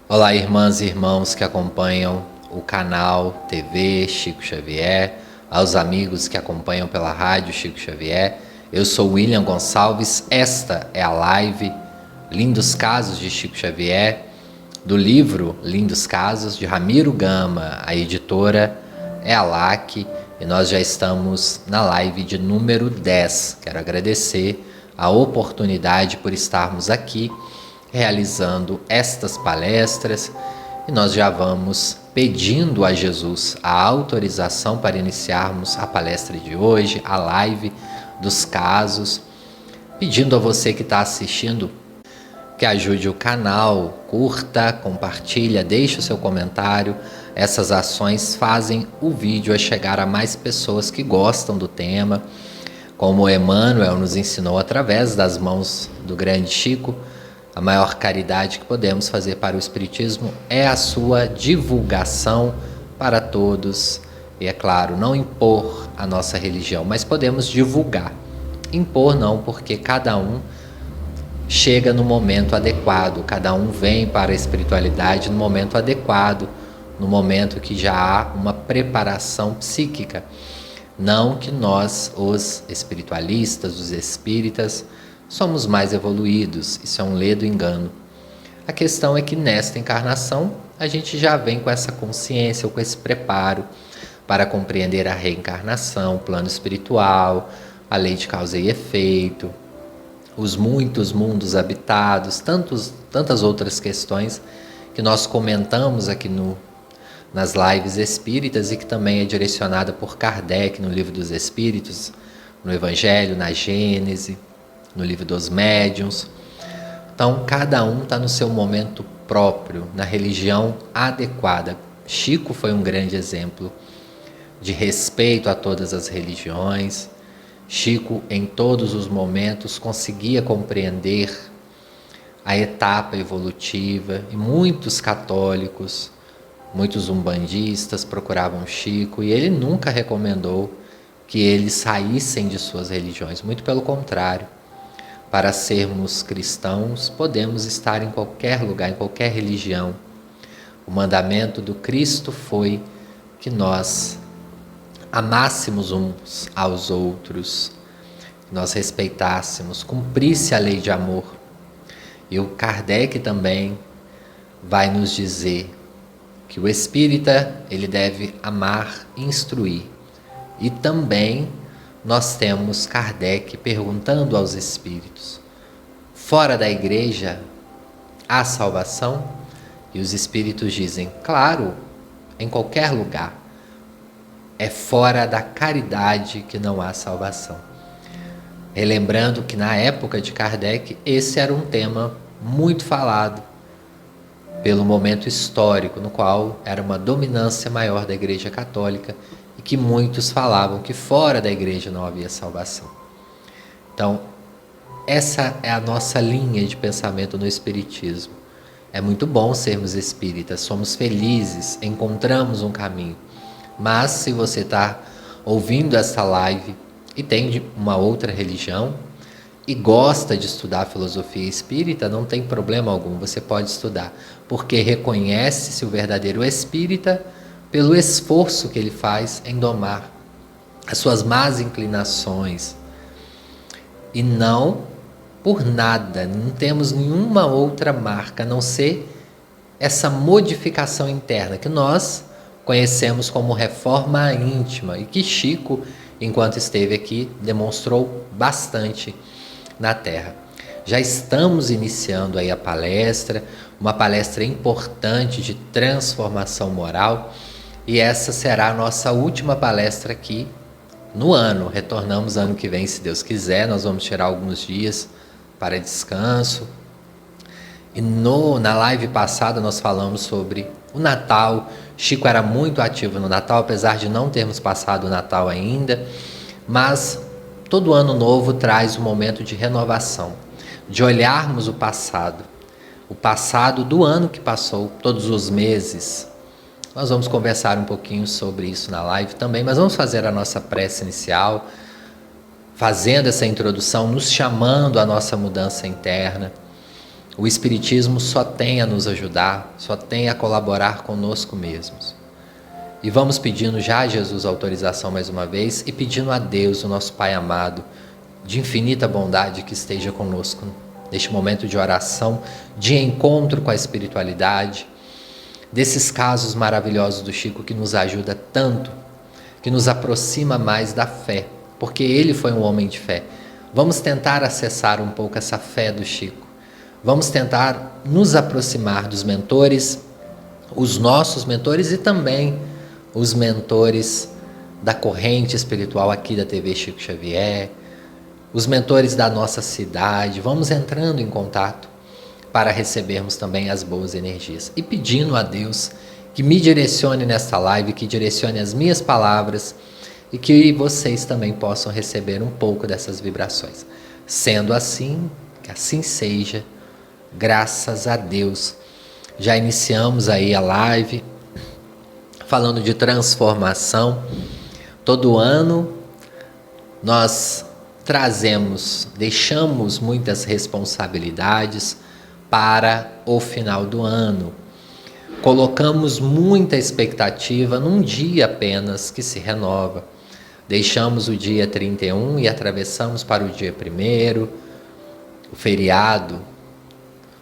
Olá, irmãs e irmãos que acompanham o canal TV Chico Xavier, aos amigos que acompanham pela rádio Chico Xavier. Eu sou William Gonçalves, esta é a live Lindos Casos de Chico Xavier, do livro Lindos Casos, de Ramiro Gama. A editora é a LAC e nós já estamos na live de número 10. Quero agradecer a oportunidade por estarmos aqui realizando estas palestras e nós já vamos pedindo a Jesus a autorização para iniciarmos a palestra de hoje, a live dos casos, pedindo a você que está assistindo que ajude o canal, curta, compartilha, deixe o seu comentário. Essas ações fazem o vídeo chegar a mais pessoas que gostam do tema, como Emmanuel nos ensinou através das mãos do grande Chico. A maior caridade que podemos fazer para o Espiritismo é a sua divulgação para todos. E é claro, não impor a nossa religião, mas podemos divulgar. Impor não, porque cada um chega no momento adequado, cada um vem para a espiritualidade no momento adequado, no momento que já há uma preparação psíquica. Não que nós, os espiritualistas, os espíritas, somos mais evoluídos, isso é um ledo engano. A questão é que nesta encarnação a gente já vem com essa consciência, ou com esse preparo para compreender a reencarnação, o plano espiritual, a lei de causa e efeito, os muitos mundos habitados, tantas outras questões que nós comentamos aqui nas lives espíritas e que também é direcionada por Kardec no Livro dos Espíritos, no Evangelho, na Gênese, no Livro dos Médiuns. Então, cada um está no seu momento próprio, na religião adequada. Chico foi um grande exemplo de respeito a todas as religiões. Chico, em todos os momentos, conseguia compreender a etapa evolutiva, e muitos católicos, muitos umbandistas procuravam Chico, e ele nunca recomendou que eles saíssem de suas religiões, muito pelo contrário. Para sermos cristãos, podemos estar em qualquer lugar, em qualquer religião. O mandamento do Cristo foi que nós amássemos uns aos outros, que nós respeitássemos, cumprisse a lei de amor. E o Kardec também vai nos dizer que o espírita ele deve amar e instruir. E também nós temos Kardec perguntando aos espíritos: fora da igreja há salvação? E os espíritos dizem: claro, em qualquer lugar. É fora da caridade que não há salvação. Relembrando que na época de Kardec esse era um tema muito falado pelo momento histórico no qual era uma dominância maior da Igreja Católica, e que muitos falavam que fora da igreja não havia salvação. Então, essa é a nossa linha de pensamento no Espiritismo. É muito bom sermos espíritas, somos felizes, encontramos um caminho. Mas se você está ouvindo essa live e tem uma outra religião e gosta de estudar filosofia espírita, não tem problema algum, você pode estudar, porque reconhece-se o verdadeiro espírita pelo esforço que ele faz em domar as suas más inclinações. E não por nada, não temos nenhuma outra marca a não ser essa modificação interna que nós conhecemos como reforma íntima e que Chico, enquanto esteve aqui, demonstrou bastante na Terra. Já estamos iniciando aí a palestra, uma palestra importante de transformação moral. E essa será a nossa última palestra aqui no ano. Retornamos ano que vem, se Deus quiser. Nós vamos tirar alguns dias para descanso. E na live passada nós falamos sobre o Natal. Chico era muito ativo no Natal, apesar de não termos passado o Natal ainda. Mas todo ano novo traz um momento de renovação, de olharmos o passado do ano que passou, todos os meses. Nós vamos conversar um pouquinho sobre isso na live também, mas vamos fazer a nossa prece inicial, fazendo essa introdução, nos chamando à nossa mudança interna. O Espiritismo só tem a nos ajudar, só tem a colaborar conosco mesmos. E vamos pedindo já a Jesus a autorização mais uma vez e pedindo a Deus, o nosso Pai amado, de infinita bondade, que esteja conosco neste momento de oração, de encontro com a espiritualidade, desses casos maravilhosos do Chico que nos ajuda tanto, que nos aproxima mais da fé, porque ele foi um homem de fé. Vamos tentar acessar um pouco essa fé do Chico. Vamos tentar nos aproximar dos mentores, os nossos mentores e também os mentores da corrente espiritual aqui da TV Chico Xavier, os mentores da nossa cidade. Vamos entrando em contato para recebermos também as boas energias e pedindo a Deus que me direcione nesta live, que direcione as minhas palavras e que vocês também possam receber um pouco dessas vibrações. Sendo assim, que assim seja, graças a Deus. Já iniciamos aí a live falando de transformação. Todo ano nós deixamos muitas responsabilidades para o final do ano. Colocamos muita expectativa num dia apenas que se renova. Deixamos o dia 31 e atravessamos para o dia 1º, o feriado,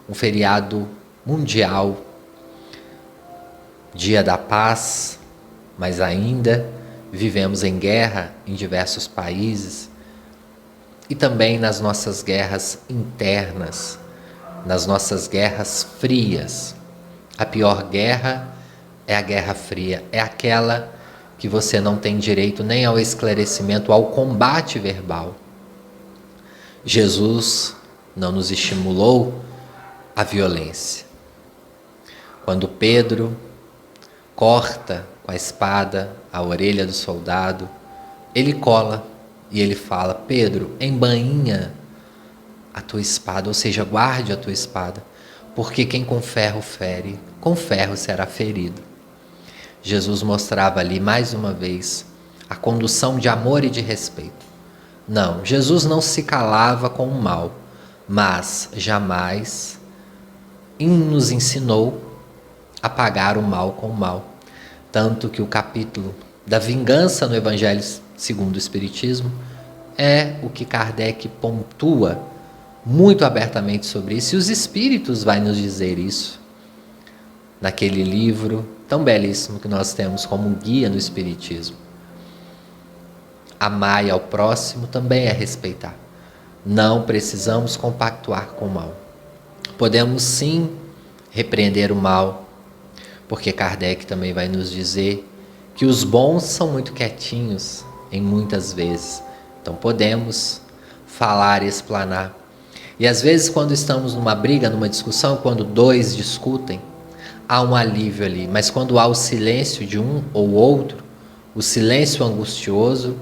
um feriado mundial, Dia da Paz, mas ainda vivemos em guerra em diversos países e também nas nossas guerras internas, nas nossas guerras frias. A pior guerra é a guerra fria, é aquela que você não tem direito nem ao esclarecimento, ao combate verbal. Jesus não nos estimulou à violência. Quando Pedro corta com a espada a orelha do soldado, ele cola e ele fala: Pedro, embainha a tua espada, ou seja, guarde a tua espada, porque quem com ferro fere, com ferro será ferido. Jesus mostrava ali mais uma vez a condução de amor e de respeito. Não, Jesus não se calava com o mal, mas jamais nos ensinou a pagar o mal com o mal. Tanto que o capítulo da vingança no Evangelho segundo o Espiritismo é o que Kardec pontua muito abertamente sobre isso, e os Espíritos vai nos dizer isso naquele livro tão belíssimo que nós temos como guia no Espiritismo. Amar ao próximo também é respeitar. Não precisamos compactuar com o mal. Podemos sim repreender o mal, porque Kardec também vai nos dizer que os bons são muito quietinhos em muitas vezes. Então podemos falar e explanar. E às vezes quando estamos numa briga, numa discussão, quando dois discutem, há um alívio ali. Mas quando há o silêncio de um ou outro, o silêncio angustioso,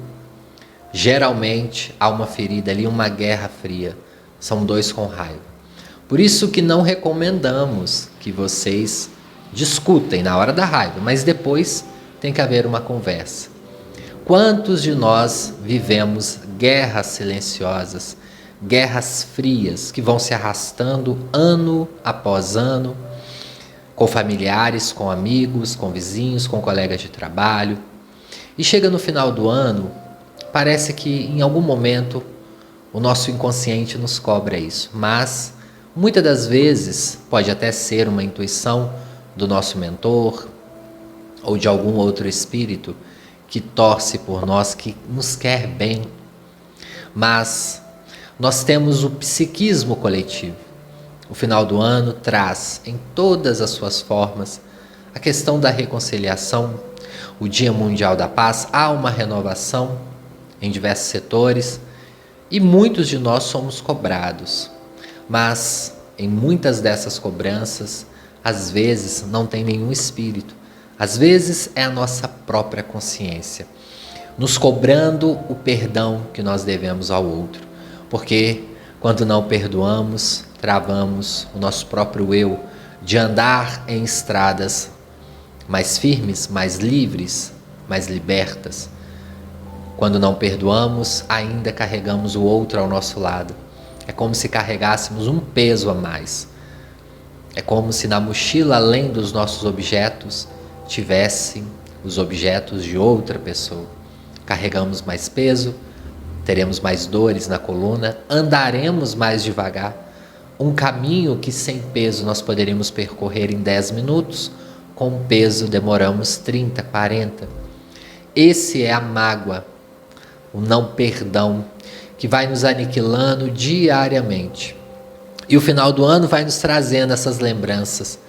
geralmente há uma ferida ali, uma guerra fria. São dois com raiva. Por isso que não recomendamos que vocês discutem na hora da raiva, mas depois tem que haver uma conversa. Quantos de nós vivemos guerras silenciosas, guerras frias, que vão se arrastando ano após ano, com familiares, com amigos, com vizinhos, com colegas de trabalho. E chega no final do ano, parece que em algum momento o nosso inconsciente nos cobra isso, mas muitas das vezes pode até ser uma intuição do nosso mentor ou de algum outro espírito que torce por nós, que nos quer bem. Mas nós temos o psiquismo coletivo. O final do ano traz em todas as suas formas a questão da reconciliação, o Dia Mundial da Paz. Há uma renovação em diversos setores e muitos de nós somos cobrados, mas em muitas dessas cobranças às vezes não tem nenhum espírito, às vezes é a nossa própria consciência nos cobrando o perdão que nós devemos ao outro, porque quando não perdoamos, travamos o nosso próprio eu de andar em estradas mais firmes, mais livres, mais libertas. Quando não perdoamos, ainda carregamos o outro ao nosso lado. É como se carregássemos um peso a mais. É como se na mochila, além dos nossos objetos, tivessem os objetos de outra pessoa. Carregamos mais peso, teremos mais dores na coluna, andaremos mais devagar. Um caminho que sem peso nós poderíamos percorrer em 10 minutos, com peso demoramos 30, 40. Esse é a mágoa, o não perdão, que vai nos aniquilando diariamente. E o final do ano vai nos trazendo essas lembranças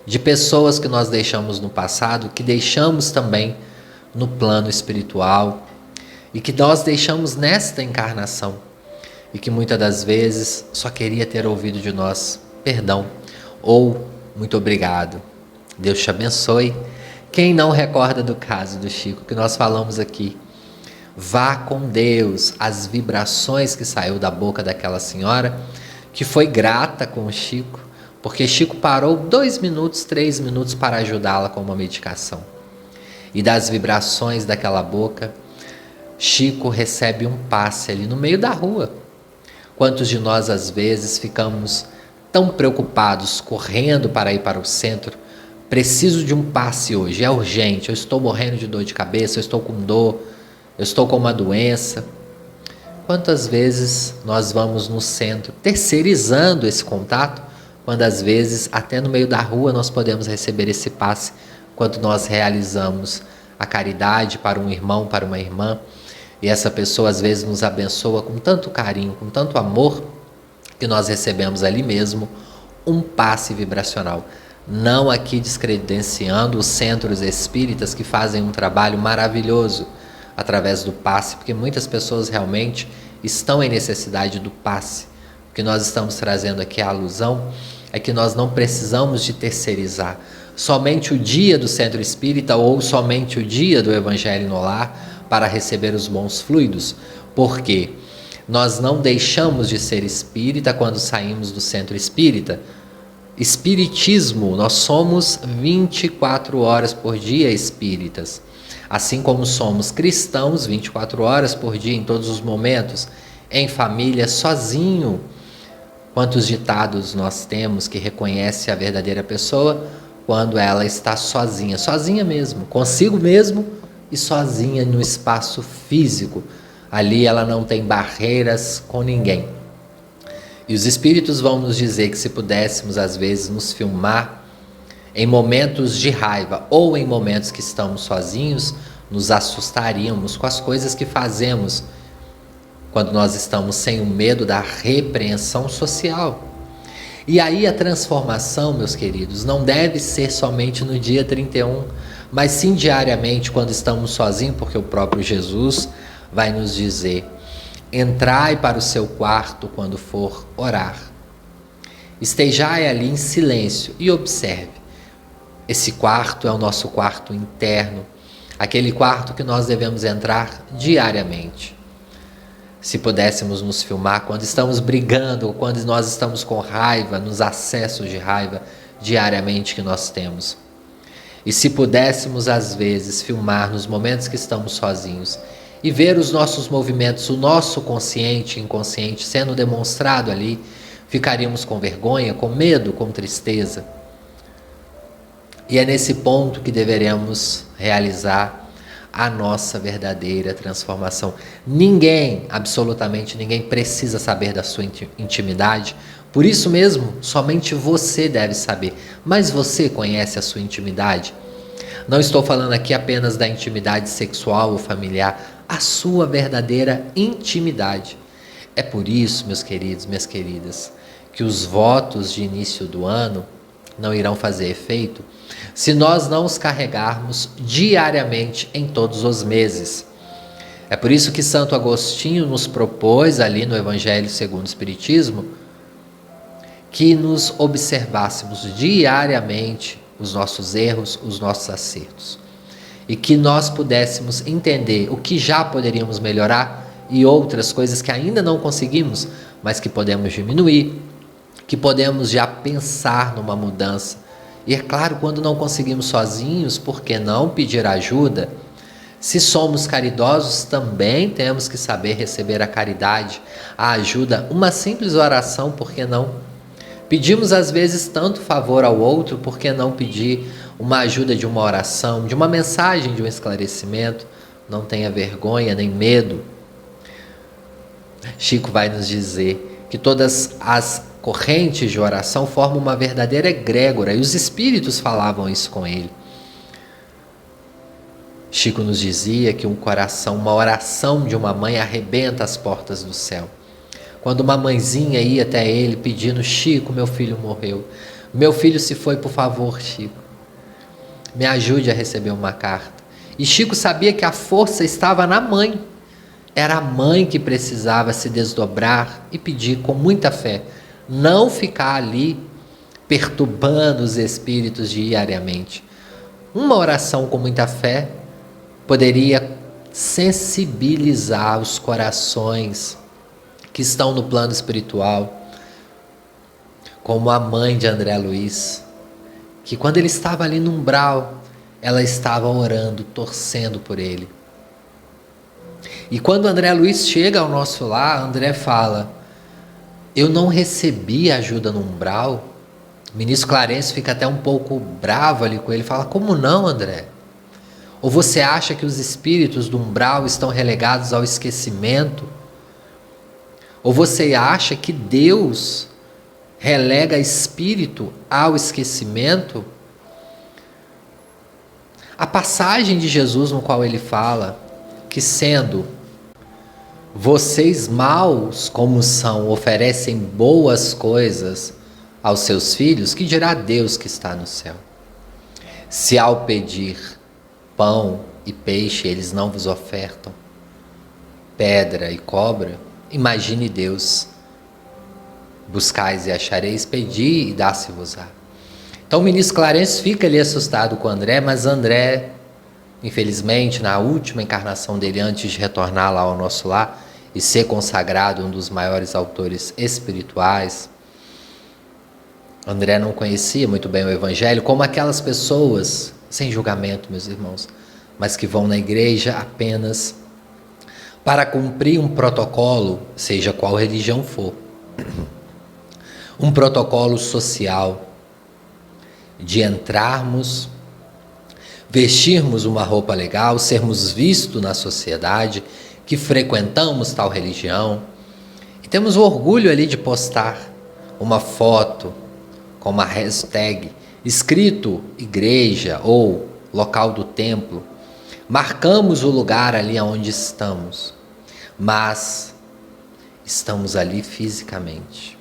de pessoas que nós deixamos no passado, que deixamos também no plano espiritual e que nós deixamos nesta encarnação e que muitas das vezes só queria ter ouvido de nós perdão ou muito obrigado. Deus te abençoe. Quem não recorda do caso do Chico que nós falamos aqui, vá com Deus. As vibrações que saiu da boca daquela senhora, que foi grata com o Chico, porque Chico parou 2 minutos, 3 minutos para ajudá-la com uma medicação. E das vibrações daquela boca, Chico recebe um passe ali no meio da rua. Quantos de nós às vezes ficamos tão preocupados, correndo para ir para o centro? Preciso de um passe hoje, é urgente, eu estou morrendo de dor de cabeça, eu estou com dor, eu estou com uma doença. Quantas vezes nós vamos no centro terceirizando esse contato, quando às vezes até no meio da rua nós podemos receber esse passe, quando nós realizamos a caridade para um irmão, para uma irmã, e essa pessoa às vezes nos abençoa com tanto carinho, com tanto amor, que nós recebemos ali mesmo um passe vibracional. Não aqui descredenciando os centros espíritas que fazem um trabalho maravilhoso através do passe, porque muitas pessoas realmente estão em necessidade do passe. O que nós estamos trazendo aqui a alusão é que nós não precisamos de terceirizar somente o dia do centro espírita ou somente o dia do Evangelho no Lar para receber os bons fluidos, porque nós não deixamos de ser espírita quando saímos do centro espírita. Espiritismo, nós somos 24 horas por dia espíritas. Assim como somos cristãos 24 horas por dia, em todos os momentos, em família, sozinho. Quantos ditados nós temos que reconhece a verdadeira pessoa quando ela está sozinha, sozinha mesmo, consigo mesmo e sozinha no espaço físico. Ali ela não tem barreiras com ninguém. E os espíritos vão nos dizer que se pudéssemos às vezes nos filmar em momentos de raiva ou em momentos que estamos sozinhos, nos assustaríamos com as coisas que fazemos quando nós estamos sem o medo da repreensão social. E aí a transformação, meus queridos, não deve ser somente no dia 31, mas sim diariamente quando estamos sozinhos, porque o próprio Jesus vai nos dizer: entrai para o seu quarto quando for orar. Estejai ali em silêncio e observe. Esse quarto é o nosso quarto interno, aquele quarto que nós devemos entrar diariamente. Se pudéssemos nos filmar quando estamos brigando, quando nós estamos com raiva, nos acessos de raiva diariamente que nós temos. E se pudéssemos às vezes filmar nos momentos que estamos sozinhos e ver os nossos movimentos, o nosso consciente e inconsciente sendo demonstrado ali, ficaríamos com vergonha, com medo, com tristeza. E é nesse ponto que deveremos realizar a nossa verdadeira transformação. Ninguém, absolutamente ninguém, precisa saber da sua intimidade. Por isso mesmo, somente você deve saber. Mas você conhece a sua intimidade? Não estou falando aqui apenas da intimidade sexual ou familiar, a sua verdadeira intimidade. É por isso, meus queridos, minhas queridas, que os votos de início do ano não irão fazer efeito se nós não os carregarmos diariamente em todos os meses. É por isso que Santo Agostinho nos propôs ali no Evangelho segundo o Espiritismo que nos observássemos diariamente os nossos erros, os nossos acertos, e que nós pudéssemos entender o que já poderíamos melhorar e outras coisas que ainda não conseguimos, mas que podemos diminuir, que podemos já pensar numa mudança. E é claro, quando não conseguimos sozinhos, por que não pedir ajuda? Se somos caridosos, também temos que saber receber a caridade, a ajuda, uma simples oração, por que não? Pedimos às vezes tanto favor ao outro, por que não pedir uma ajuda de uma oração, de uma mensagem, de um esclarecimento? Não tenha vergonha nem medo. Chico vai nos dizer que todas as correntes de oração formam uma verdadeira egrégora, e os espíritos falavam isso com ele. Chico nos dizia que uma oração de uma mãe arrebenta as portas do céu. Quando uma mãezinha ia até ele pedindo: Chico, meu filho morreu, meu filho se foi, por favor, Chico, me ajude a receber uma carta. E Chico sabia que a força estava na mãe. Era a mãe que precisava se desdobrar e pedir com muita fé, não ficar ali perturbando os espíritos diariamente. Uma oração com muita fé poderia sensibilizar os corações que estão no plano espiritual, como a mãe de André Luiz, que quando ele estava ali no umbral, ela estava orando, torcendo por ele. E quando André Luiz chega ao nosso lar, André fala: eu não recebi ajuda no umbral. O ministro Clarence fica até um pouco bravo ali com ele, fala: como não, André? Ou você acha que os espíritos do umbral estão relegados ao esquecimento? Ou você acha que Deus relega espírito ao esquecimento? A passagem de Jesus no qual ele fala que, sendo vocês maus como são, oferecem boas coisas aos seus filhos, que dirá Deus que está no céu? Se ao pedir pão e peixe eles não vos ofertam pedra e cobra, imagine Deus: buscais e achareis, pedi e dá-se-vos-á. Então o ministro Clarence fica ali assustado com André, mas André, infelizmente, na última encarnação dele, antes de retornar lá ao nosso lar e ser consagrado um dos maiores autores espirituais, André não conhecia muito bem o Evangelho, como aquelas pessoas, sem julgamento, meus irmãos, mas que vão na igreja apenas para cumprir um protocolo, seja qual religião for, um protocolo social, de entrarmos, vestirmos uma roupa legal, sermos vistos na sociedade, que frequentamos tal religião, e temos o orgulho ali de postar uma foto com uma hashtag escrito igreja ou local do templo. Marcamos o lugar ali onde estamos, mas estamos ali fisicamente,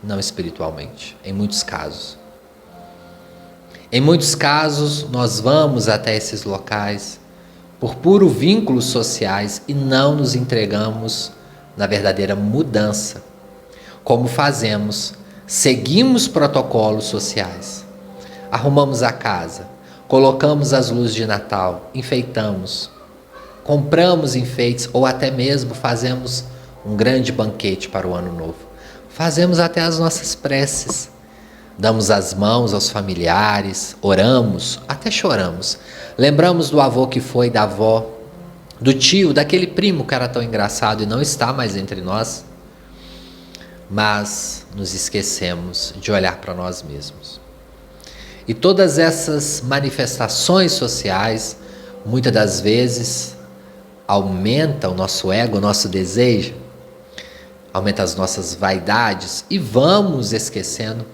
não espiritualmente, em muitos casos. Em muitos casos, nós vamos até esses locais por puro vínculos sociais e não nos entregamos na verdadeira mudança. Como fazemos? Seguimos protocolos sociais, arrumamos a casa, colocamos as luzes de Natal, enfeitamos, compramos enfeites ou até mesmo fazemos um grande banquete para o ano novo. Fazemos até as nossas preces. Damos as mãos aos familiares, oramos, até choramos. Lembramos do avô que foi, da avó, do tio, daquele primo que era tão engraçado e não está mais entre nós. Mas nos esquecemos de olhar para nós mesmos. E todas essas manifestações sociais, muitas das vezes, aumenta o nosso ego, o nosso desejo, aumenta as nossas vaidades e vamos esquecendo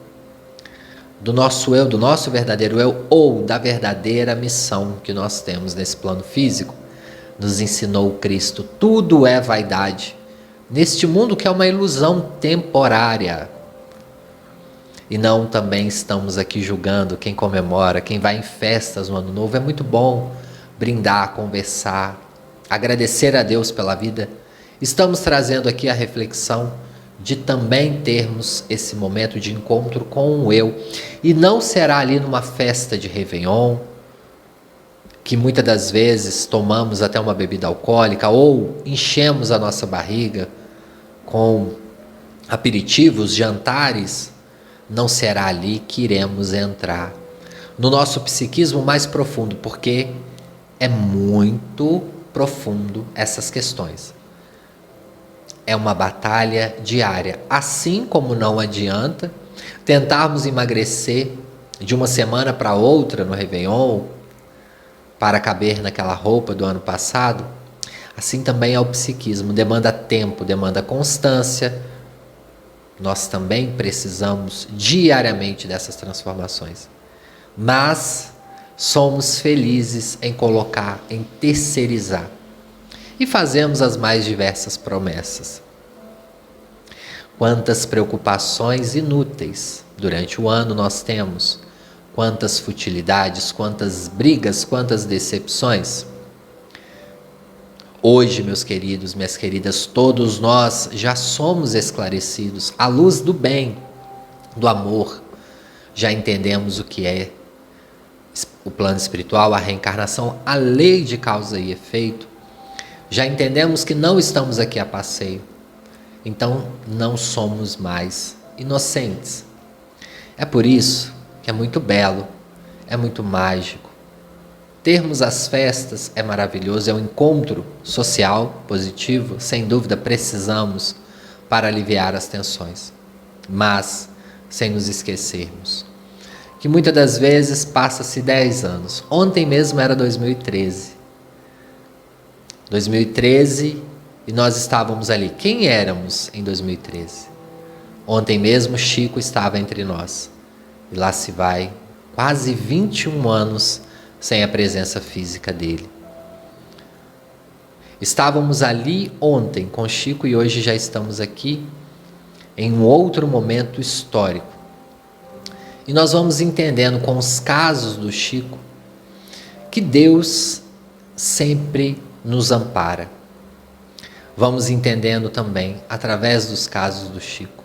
do nosso eu, do nosso verdadeiro eu, ou da verdadeira missão que nós temos nesse plano físico. Nos ensinou Cristo: tudo é vaidade, neste mundo que é uma ilusão temporária. E não também estamos aqui julgando quem comemora, quem vai em festas no Ano Novo. É muito bom brindar, conversar, agradecer a Deus pela vida. Estamos trazendo aqui a reflexão de também termos esse momento de encontro com o eu. E não será ali numa festa de Réveillon, que muitas das vezes tomamos até uma bebida alcoólica ou enchemos a nossa barriga com aperitivos, jantares. Não será ali que iremos entrar no nosso psiquismo mais profundo, porque é muito profundo essas questões. É uma batalha diária, assim como não adianta tentarmos emagrecer de uma semana para outra no Réveillon, para caber naquela roupa do ano passado, assim também é o psiquismo. Demanda tempo, demanda constância. Nós também precisamos diariamente dessas transformações. Mas somos felizes em colocar, em terceirizar. E fazemos as mais diversas promessas. Quantas preocupações inúteis durante o ano nós temos, quantas futilidades, quantas brigas, quantas decepções. Hoje, meus queridos, minhas queridas, todos nós já somos esclarecidos à luz do bem, do amor. Já entendemos o que é o plano espiritual, a reencarnação, a lei de causa e efeito. Já entendemos que não estamos aqui a passeio. Então, não somos mais inocentes. É por isso que é muito belo, é muito mágico. Termos as festas é maravilhoso, é um encontro social positivo, sem dúvida precisamos para aliviar as tensões. Mas, sem nos esquecermos, que muitas das vezes passa-se 10 anos. Ontem mesmo era 2013. 2013 e nós estávamos ali. Quem éramos em 2013? Ontem mesmo Chico estava entre nós. E lá se vai quase 21 anos sem a presença física dele. Estávamos ali ontem com Chico e hoje já estamos aqui em um outro momento histórico. E nós vamos entendendo com os casos do Chico que Deus sempre nos ampara. Vamos entendendo também, através dos casos do Chico,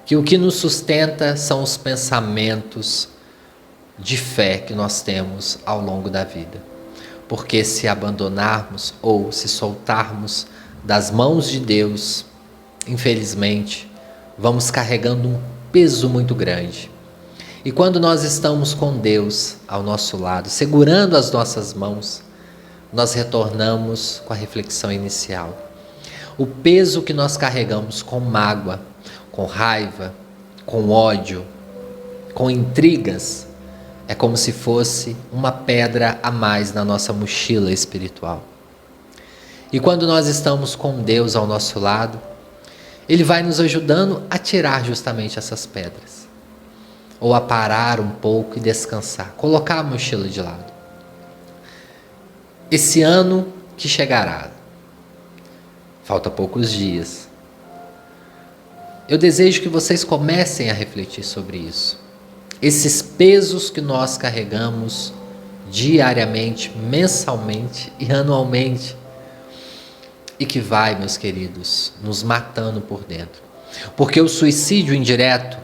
que o que nos sustenta são os pensamentos de fé que nós temos ao longo da vida. Porque se abandonarmos ou se soltarmos das mãos de Deus, infelizmente, vamos carregando um peso muito grande. E quando nós estamos com Deus ao nosso lado, segurando as nossas mãos, nós retornamos com a reflexão inicial. O peso que nós carregamos com mágoa, com raiva, com ódio, com intrigas, é como se fosse uma pedra a mais na nossa mochila espiritual. E quando nós estamos com Deus ao nosso lado, Ele vai nos ajudando a tirar justamente essas pedras. Ou a parar um pouco e descansar, colocar a mochila de lado. Esse ano que chegará, falta poucos dias. Eu desejo que vocês comecem a refletir sobre isso. Esses pesos que nós carregamos diariamente, mensalmente e anualmente. E que vai, meus queridos, nos matando por dentro. Porque o suicídio indireto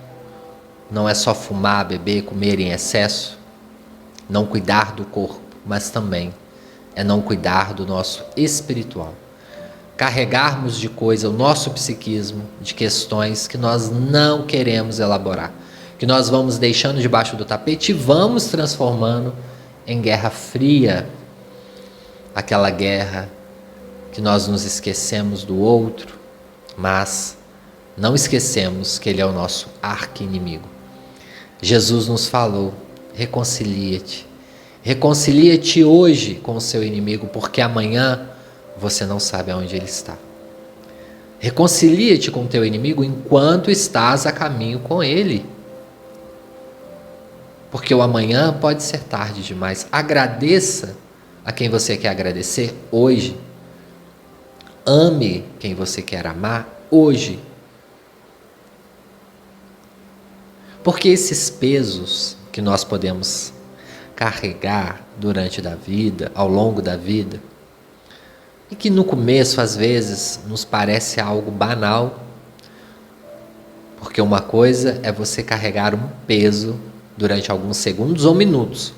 não é só fumar, beber, comer em excesso, não cuidar do corpo, mas também é não cuidar do nosso espiritual. Carregarmos de coisa o nosso psiquismo, de questões que nós não queremos elaborar, que nós vamos deixando debaixo do tapete e vamos transformando em guerra fria, aquela guerra que nós nos esquecemos do outro, mas não esquecemos que ele é o nosso arqui-inimigo. Jesus nos falou, reconcilia-te. Reconcilia-te hoje com o seu inimigo, porque amanhã você não sabe aonde ele está. Reconcilia-te com o teu inimigo enquanto estás a caminho com ele. Porque o amanhã pode ser tarde demais. Agradeça a quem você quer agradecer hoje. Ame quem você quer amar hoje. Porque esses pesos que nós podemos carregar durante a vida, ao longo da vida, e que no começo às vezes nos parece algo banal, porque uma coisa é você carregar um peso durante alguns segundos ou minutos,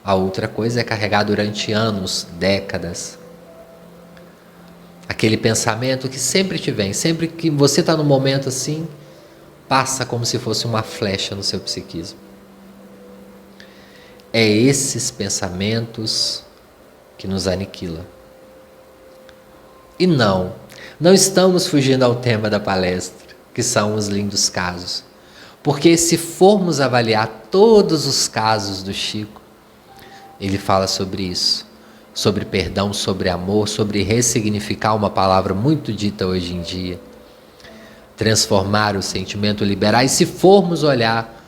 a outra coisa é carregar durante anos, décadas. Aquele pensamento que sempre te vem, sempre que você está num momento assim, passa como se fosse uma flecha no seu psiquismo. É esses pensamentos que nos aniquilam. E não estamos fugindo ao tema da palestra, que são os lindos casos. Porque se formos avaliar todos os casos do Chico, ele fala sobre isso, sobre perdão, sobre amor, sobre ressignificar uma palavra muito dita hoje em dia, transformar o sentimento, liberar. E se formos olhar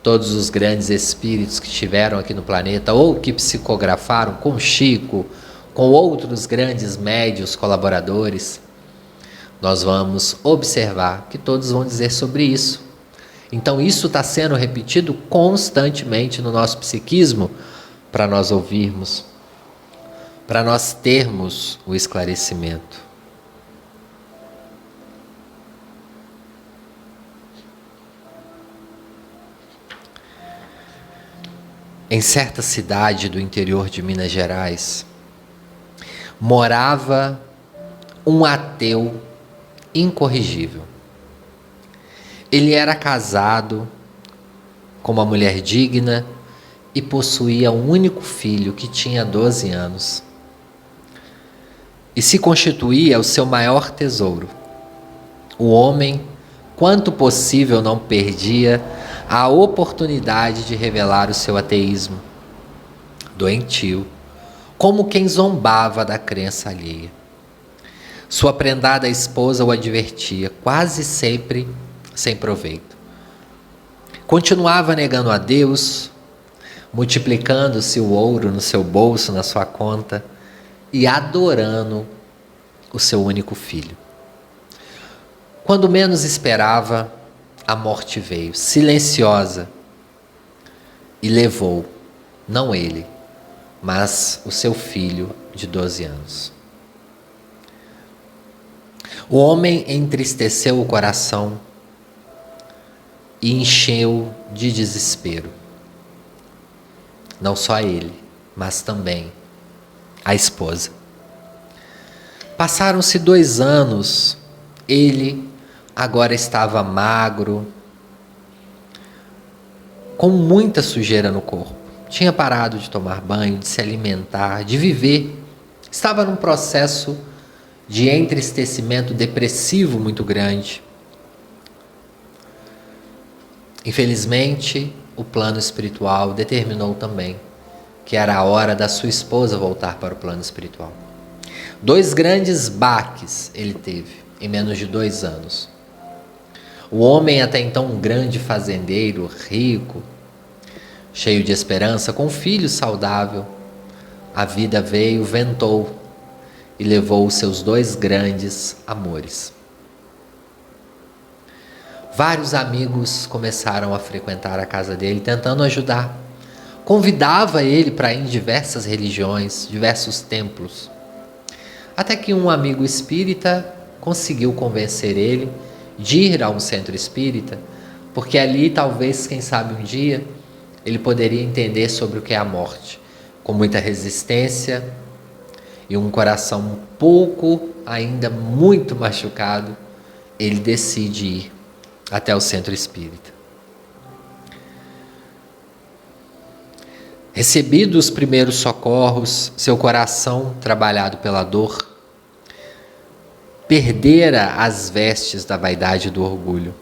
todos os grandes espíritos que estiveram aqui no planeta ou que psicografaram com Chico, com outros grandes médios colaboradores, nós vamos observar que todos vão dizer sobre isso. Então isso está sendo repetido constantemente no nosso psiquismo para nós ouvirmos, para nós termos o esclarecimento. Em certa cidade do interior de Minas Gerais, morava um ateu incorrigível. Ele era casado com uma mulher digna e possuía um único filho que tinha 12 anos. E se constituía o seu maior tesouro. O homem, quanto possível, não perdia a oportunidade de revelar o seu ateísmo. Doentio, como quem zombava da crença alheia. Sua prendada esposa o advertia, quase sempre sem proveito. Continuava negando a Deus, multiplicando-se o ouro no seu bolso, na sua conta, e adorando o seu único filho. Quando menos esperava, a morte veio, silenciosa, e levou, não ele, mas o seu filho de 12 anos. O homem entristeceu o coração e encheu de desespero. Não só ele, mas também a esposa. Passaram-se 2 anos, ele agora estava magro, com muita sujeira no corpo. Tinha parado de tomar banho, de se alimentar, de viver. Estava num processo de entristecimento depressivo muito grande. Infelizmente, o plano espiritual determinou também que era a hora da sua esposa voltar para o plano espiritual. 2 grandes baques ele teve em menos de 2 anos. O homem, até então um grande fazendeiro, rico, cheio de esperança, com um filho saudável, a vida veio, ventou e levou os seus 2 grandes amores. Vários amigos começaram a frequentar a casa dele, tentando ajudar. Convidava ele para ir em diversas religiões, diversos templos. Até que um amigo espírita conseguiu convencer ele de ir a um centro espírita, porque ali talvez, quem sabe um dia, ele poderia entender sobre o que é a morte. Com muita resistência e um coração um pouco, ainda muito machucado, ele decide ir até o centro espírita. Recebidos os primeiros socorros, seu coração, trabalhado pela dor, perdera as vestes da vaidade e do orgulho.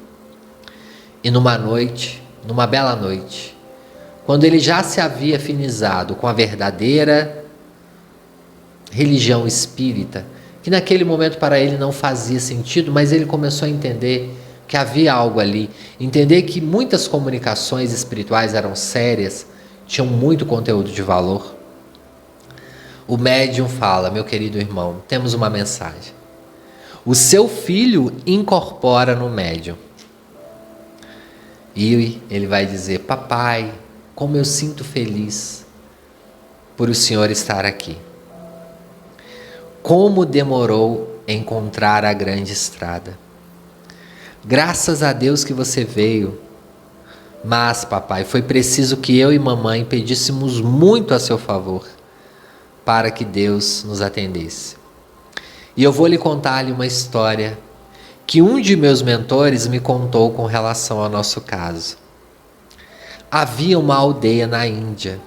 E numa noite, numa bela noite, quando ele já se havia afinizado com a verdadeira religião espírita, que naquele momento para ele não fazia sentido, mas ele começou a entender que havia algo ali, entender que muitas comunicações espirituais eram sérias, tinham muito conteúdo de valor. O médium fala: meu querido irmão, temos uma mensagem. O seu filho incorpora no médium. E ele vai dizer: papai, como eu sinto feliz por o senhor estar aqui. Como demorou encontrar a grande estrada. Graças a Deus que você veio. Mas, papai, foi preciso que eu e mamãe pedíssemos muito a seu favor para que Deus nos atendesse. E eu vou lhe contar-lhe uma história que um de meus mentores me contou com relação ao nosso caso. Havia uma aldeia na Índia,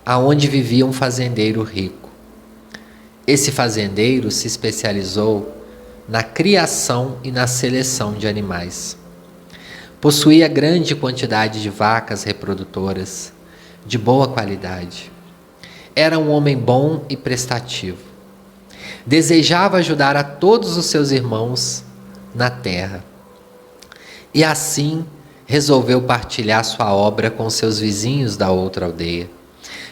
aonde vivia um fazendeiro rico. Esse fazendeiro se especializou na criação e na seleção de animais. Possuía grande quantidade de vacas reprodutoras, de boa qualidade. Era um homem bom e prestativo. Desejava ajudar a todos os seus irmãos na terra. E assim resolveu partilhar sua obra com seus vizinhos da outra aldeia,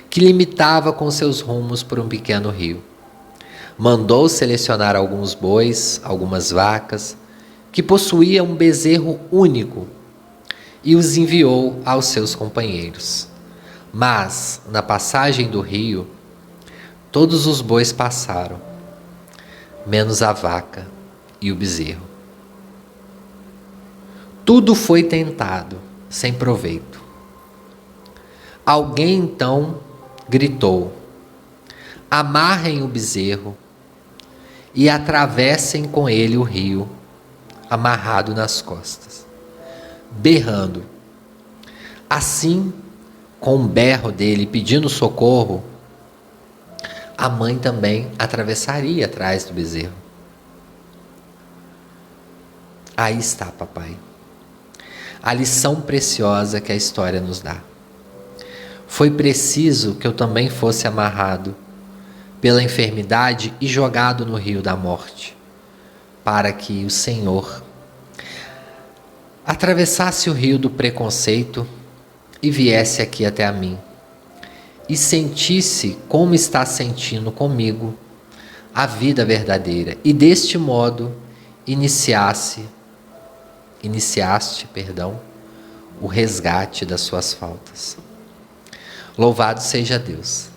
que limitava com seus rumos por um pequeno rio. Mandou selecionar alguns bois, algumas vacas, que possuía um bezerro único, e os enviou aos seus companheiros. Mas, na passagem do rio, todos os bois passaram, menos a vaca e o bezerro. Tudo foi tentado, sem proveito. Alguém então gritou: amarrem o bezerro e atravessem com ele o rio, amarrado nas costas, berrando. Assim, com um berro dele pedindo socorro, a mãe também atravessaria atrás do bezerro. Aí está, papai, a lição preciosa que a história nos dá. Foi preciso que eu também fosse amarrado pela enfermidade e jogado no rio da morte, para que o Senhor atravessasse o rio do preconceito e viesse aqui até a mim, e sentisse como está sentindo comigo a vida verdadeira, e deste modo iniciaste, o resgate das suas faltas. Louvado seja Deus.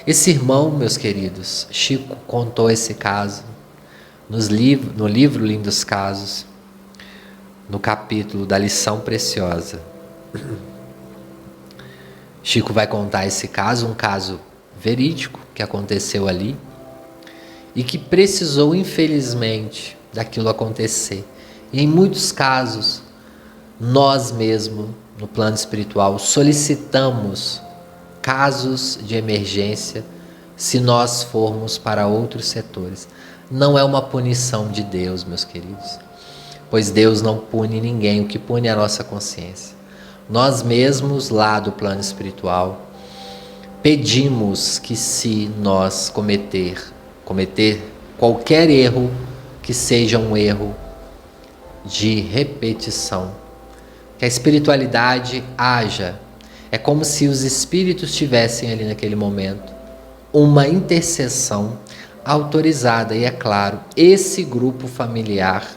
Esse irmão, meus queridos, Chico contou esse caso no livro Lindos Casos, no capítulo da lição preciosa. Chico vai contar esse caso, um caso verídico que aconteceu ali e que precisou, infelizmente, daquilo acontecer. E em muitos casos, nós mesmos, no plano espiritual, solicitamos casos de emergência se nós formos para outros setores. Não é uma punição de Deus, meus queridos, pois Deus não pune ninguém, o que pune é a nossa consciência. Nós mesmos, lá do plano espiritual, pedimos que, se nós cometer qualquer erro, que seja um erro de repetição, que a espiritualidade haja. É como se os espíritos tivessem ali naquele momento uma intercessão autorizada. E é claro, esse grupo familiar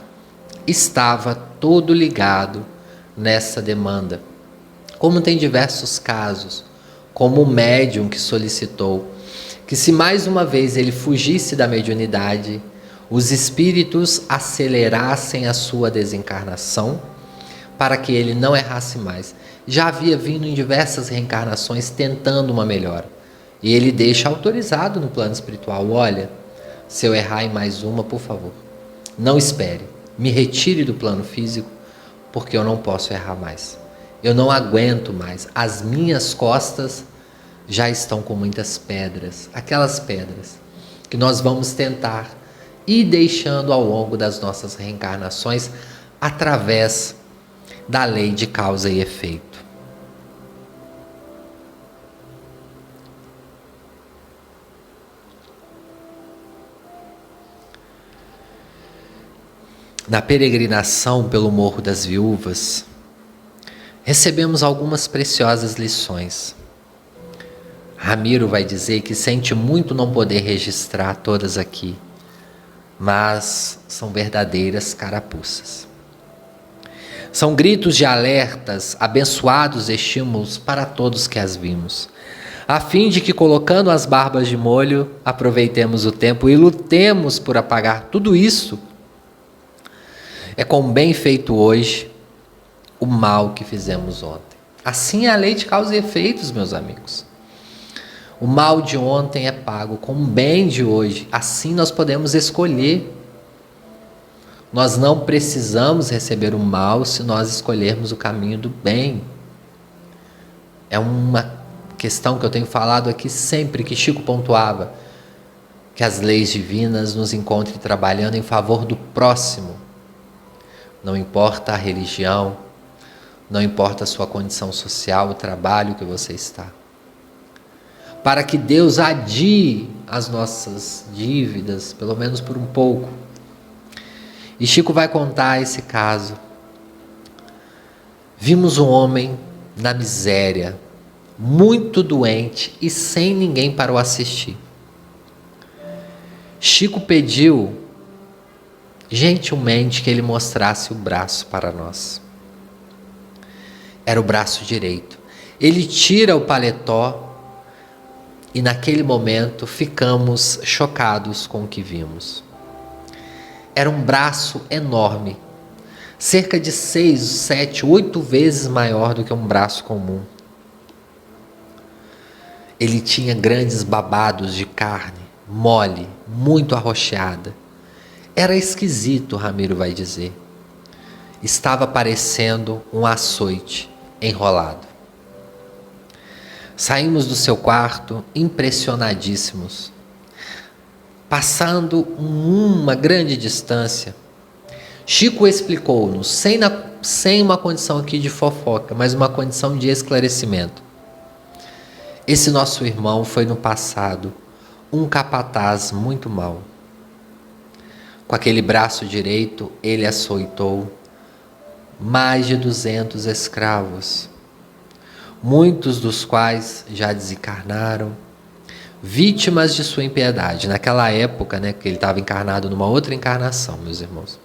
estava todo ligado nessa demanda. Como tem diversos casos, como o médium que solicitou que, se mais uma vez ele fugisse da mediunidade, os espíritos acelerassem a sua desencarnação para que ele não errasse mais. Já havia vindo em diversas reencarnações tentando uma melhora. E ele deixa autorizado no plano espiritual: olha, se eu errar em mais uma, por favor, não espere, me retire do plano físico, porque eu não posso errar mais. Eu não aguento mais. As minhas costas já estão com muitas pedras. Aquelas pedras que nós vamos tentar ir deixando ao longo das nossas reencarnações através da lei de causa e efeito. Na peregrinação pelo Morro das Viúvas, recebemos algumas preciosas lições. Ramiro vai dizer que sente muito não poder registrar todas aqui, mas são verdadeiras carapuças. São gritos de alertas, abençoados estímulos para todos que as vimos, a fim de que, colocando as barbas de molho, aproveitemos o tempo e lutemos por apagar tudo isso. É com bem feito hoje o mal que fizemos ontem. Assim é a lei de causa e efeitos, meus amigos. O mal de ontem é pago com o bem de hoje. Assim nós podemos escolher. Nós não precisamos receber o mal se nós escolhermos o caminho do bem. É uma questão que eu tenho falado aqui sempre, que Chico pontuava, que as leis divinas nos encontrem trabalhando em favor do próximo. não importa a religião, não importa a sua condição social, o trabalho que você está. Para que Deus adie as nossas dívidas, pelo menos por um pouco. E Chico vai contar esse caso. Vimos um homem na miséria, muito doente e sem ninguém para o assistir. Chico pediu gentilmente que ele mostrasse o braço para nós. Era o braço direito. Ele tira o paletó e naquele momento ficamos chocados com o que vimos. Era um braço enorme, cerca de 6, 7, 8 vezes maior do que um braço comum. Ele tinha grandes babados de carne, mole, muito arroxeada. Era esquisito, Ramiro vai dizer. Estava parecendo um açoite enrolado. Saímos do seu quarto impressionadíssimos. Passando uma grande distância, Chico explicou-nos, sem uma condição aqui de fofoca, mas uma condição de esclarecimento. Esse nosso irmão foi no passado um capataz muito mau. Com aquele braço direito, ele açoitou mais de 200 escravos, muitos dos quais já desencarnaram, vítimas de sua impiedade. Naquela época, que ele estava encarnado numa outra encarnação, meus irmãos.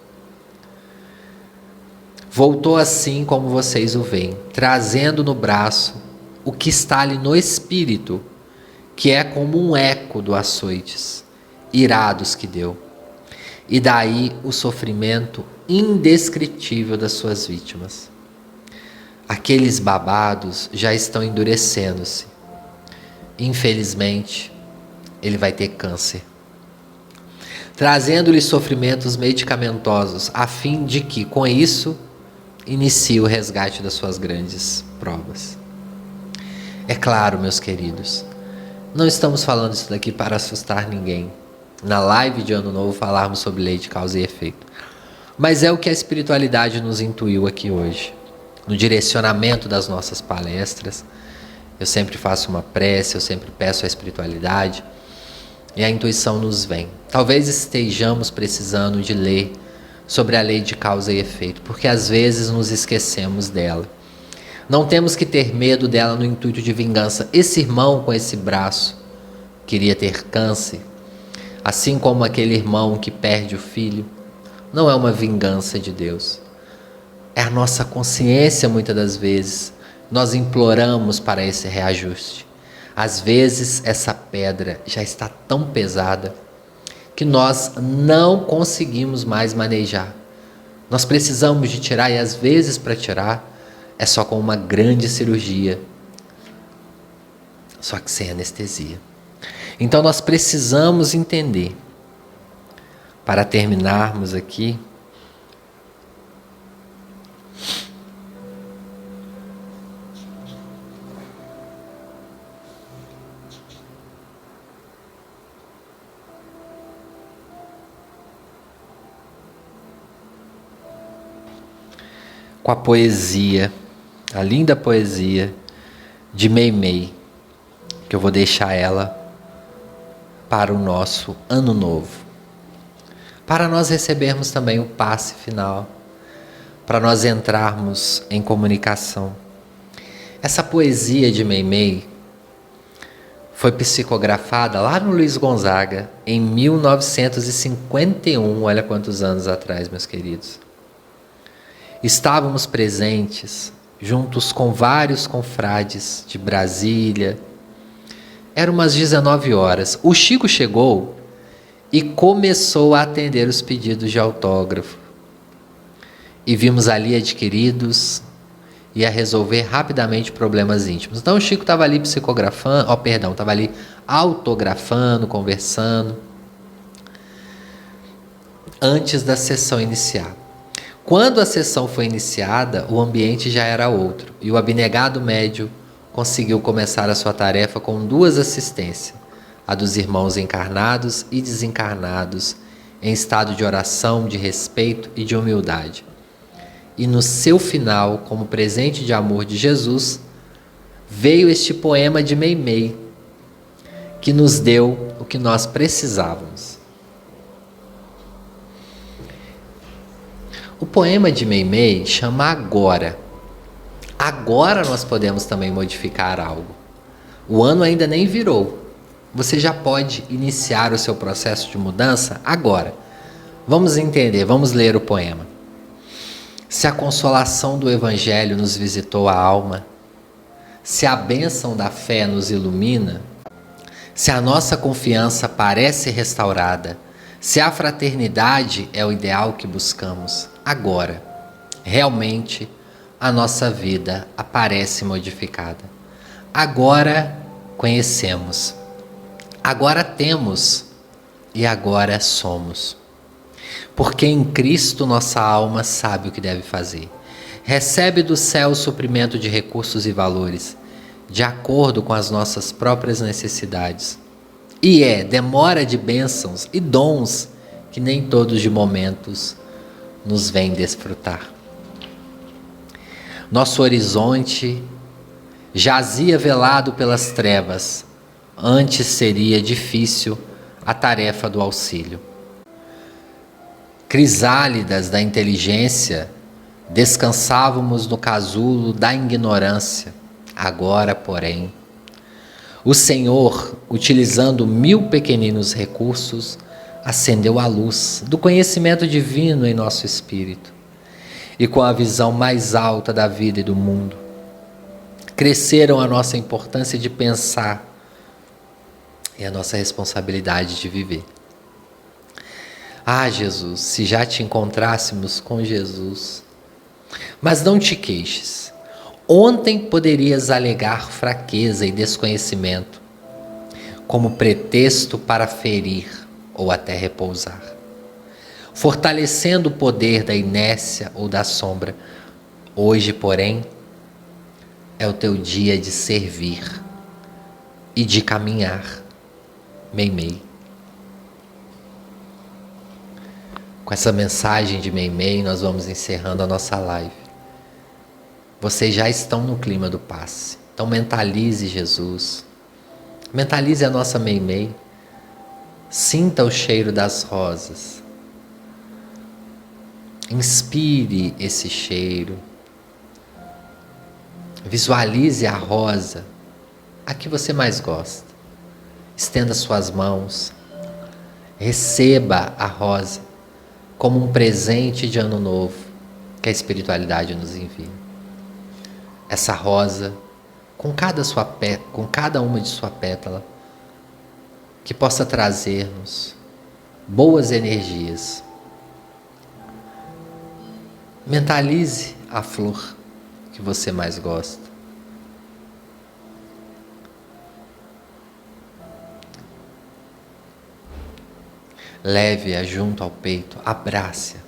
Voltou assim como vocês o veem, trazendo no braço o que está ali no espírito, que é como um eco do açoites irados que deu. E daí o sofrimento indescritível das suas vítimas. Aqueles babados já estão endurecendo-se. Infelizmente, ele vai ter câncer. Trazendo-lhe sofrimentos medicamentosos, a fim de que, com isso, inicie o resgate das suas grandes provas. É claro, meus queridos, não estamos falando isso daqui para assustar ninguém. Na live de Ano Novo falarmos sobre lei de causa e efeito. Mas é o que a espiritualidade nos intuiu aqui hoje. No direcionamento das nossas palestras, eu sempre faço uma prece, eu sempre peço a espiritualidade e a intuição nos vem. Talvez estejamos precisando de ler sobre a lei de causa e efeito, porque às vezes nos esquecemos dela. Não temos que ter medo dela no intuito de vingança. Esse irmão com esse braço queria ter câncer, assim como aquele irmão que perde o filho. Não é uma vingança de Deus. É a nossa consciência, muitas das vezes. Nós imploramos para esse reajuste. Às vezes, essa pedra já está tão pesada que nós não conseguimos mais manejar. Nós precisamos de tirar, e às vezes para tirar é só com uma grande cirurgia, só que sem anestesia. Então nós precisamos entender, para terminarmos aqui, com a poesia, a linda poesia de Meimei, que eu vou deixar ela para o nosso ano novo, para nós recebermos também o passe final, para nós entrarmos em comunicação. Essa poesia de Meimei foi psicografada lá no Luiz Gonzaga em 1951, olha quantos anos atrás, meus queridos. Estávamos presentes, juntos com vários confrades de Brasília. Eram umas 19 horas. O Chico chegou e começou a atender os pedidos de autógrafo. E vimos ali adquiridos e a resolver rapidamente problemas íntimos. Então o Chico estava ali psicografando, estava ali autografando, conversando, antes da sessão iniciar. Quando a sessão foi iniciada, o ambiente já era outro, e o abnegado médio conseguiu começar a sua tarefa com 2 assistências, a dos irmãos encarnados e desencarnados, em estado de oração, de respeito e de humildade. E no seu final, como presente de amor de Jesus, veio este poema de Meimei, que nos deu o que nós precisávamos. O poema de Meimei chama Agora. Agora nós podemos também modificar algo. O ano ainda nem virou. Você já pode iniciar o seu processo de mudança agora. Vamos entender, vamos ler o poema. Se a consolação do Evangelho nos visitou a alma, se a bênção da fé nos ilumina, se a nossa confiança parece restaurada, se a fraternidade é o ideal que buscamos, agora, realmente, a nossa vida aparece modificada. Agora conhecemos, agora temos e agora somos. Porque em Cristo nossa alma sabe o que deve fazer. Recebe do céu o suprimento de recursos e valores, de acordo com as nossas próprias necessidades. E demora de bênçãos e dons que nem todos de momentos nos vêm desfrutar. Nosso horizonte jazia velado pelas trevas, antes seria difícil a tarefa do auxílio. Crisálidas da inteligência, descansávamos no casulo da ignorância. Agora, porém, o Senhor, utilizando 1000 pequeninos recursos, acendeu a luz do conhecimento divino em nosso espírito. E com a visão mais alta da vida e do mundo, cresceram a nossa importância de pensar e a nossa responsabilidade de viver. Ah, Jesus, se já te encontrássemos com Jesus. Mas não te queixes. Ontem poderias alegar fraqueza e desconhecimento como pretexto para ferir ou até repousar, fortalecendo o poder da inércia ou da sombra. Hoje, porém, é o teu dia de servir e de caminhar. Meimei. Com essa mensagem de Meimei, nós vamos encerrando a nossa live. Vocês já estão no clima do passe. Então mentalize Jesus. Mentalize a nossa Meimei. Sinta o cheiro das rosas. Inspire esse cheiro. Visualize a rosa, a que você mais gosta. Estenda suas mãos. Receba a rosa como um presente de ano novo que a espiritualidade nos envia. Essa rosa, com cada uma de sua pétala, que possa trazer-nos boas energias. Mentalize a flor que você mais gosta. Leve-a junto ao peito, abrace-a.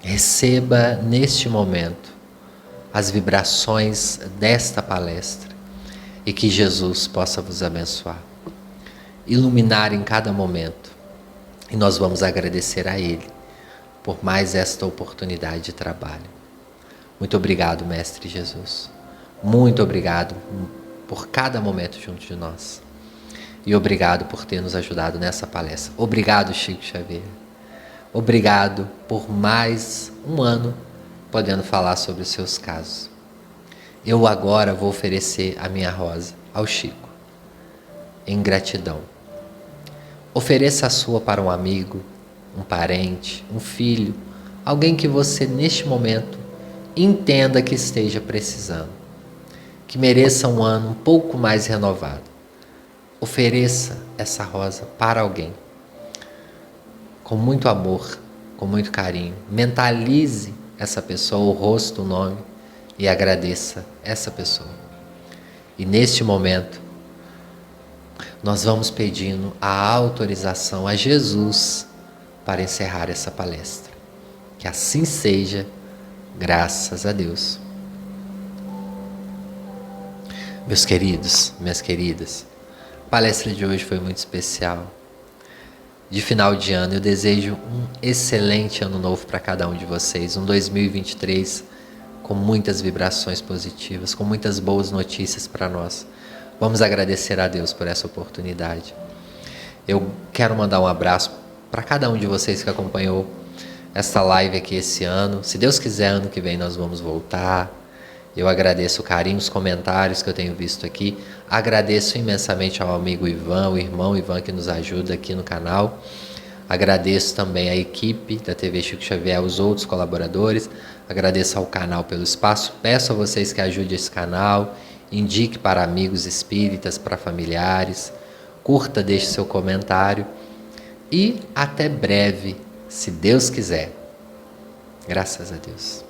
Receba neste momento as vibrações desta palestra e que Jesus possa vos abençoar, iluminar em cada momento. E nós vamos agradecer a Ele por mais esta oportunidade de trabalho. Muito obrigado, Mestre Jesus. Muito obrigado por cada momento junto de nós. E obrigado por ter nos ajudado nessa palestra. Obrigado, Chico Xavier. Obrigado por mais um ano podendo falar sobre os seus casos. Eu agora vou oferecer a minha rosa ao Chico, em gratidão. Ofereça a sua para um amigo, um parente, um filho, alguém que você neste momento entenda que esteja precisando, que mereça um ano um pouco mais renovado. Ofereça essa rosa para alguém, com muito amor, com muito carinho. Mentalize essa pessoa, o rosto, o nome, e agradeça essa pessoa. E neste momento, nós vamos pedindo a autorização a Jesus para encerrar essa palestra. Que assim seja, graças a Deus. Meus queridos, minhas queridas, a palestra de hoje foi muito especial. de final de ano. Eu desejo um excelente ano novo para cada um de vocês, um 2023 com muitas vibrações positivas, com muitas boas notícias para nós. Vamos agradecer a Deus por essa oportunidade. Eu quero mandar um abraço para cada um de vocês que acompanhou esta live aqui esse ano. Se Deus quiser, ano que vem nós vamos voltar. Eu agradeço o carinho, os comentários que eu tenho visto aqui. Agradeço imensamente ao amigo Ivan, o irmão Ivan que nos ajuda aqui no canal. Agradeço também à equipe da TV Chico Xavier, os outros colaboradores. Agradeço ao canal pelo espaço. Peço a vocês que ajudem esse canal. Indique para amigos espíritas, para familiares. Curta, deixe seu comentário. E até breve, se Deus quiser. Graças a Deus.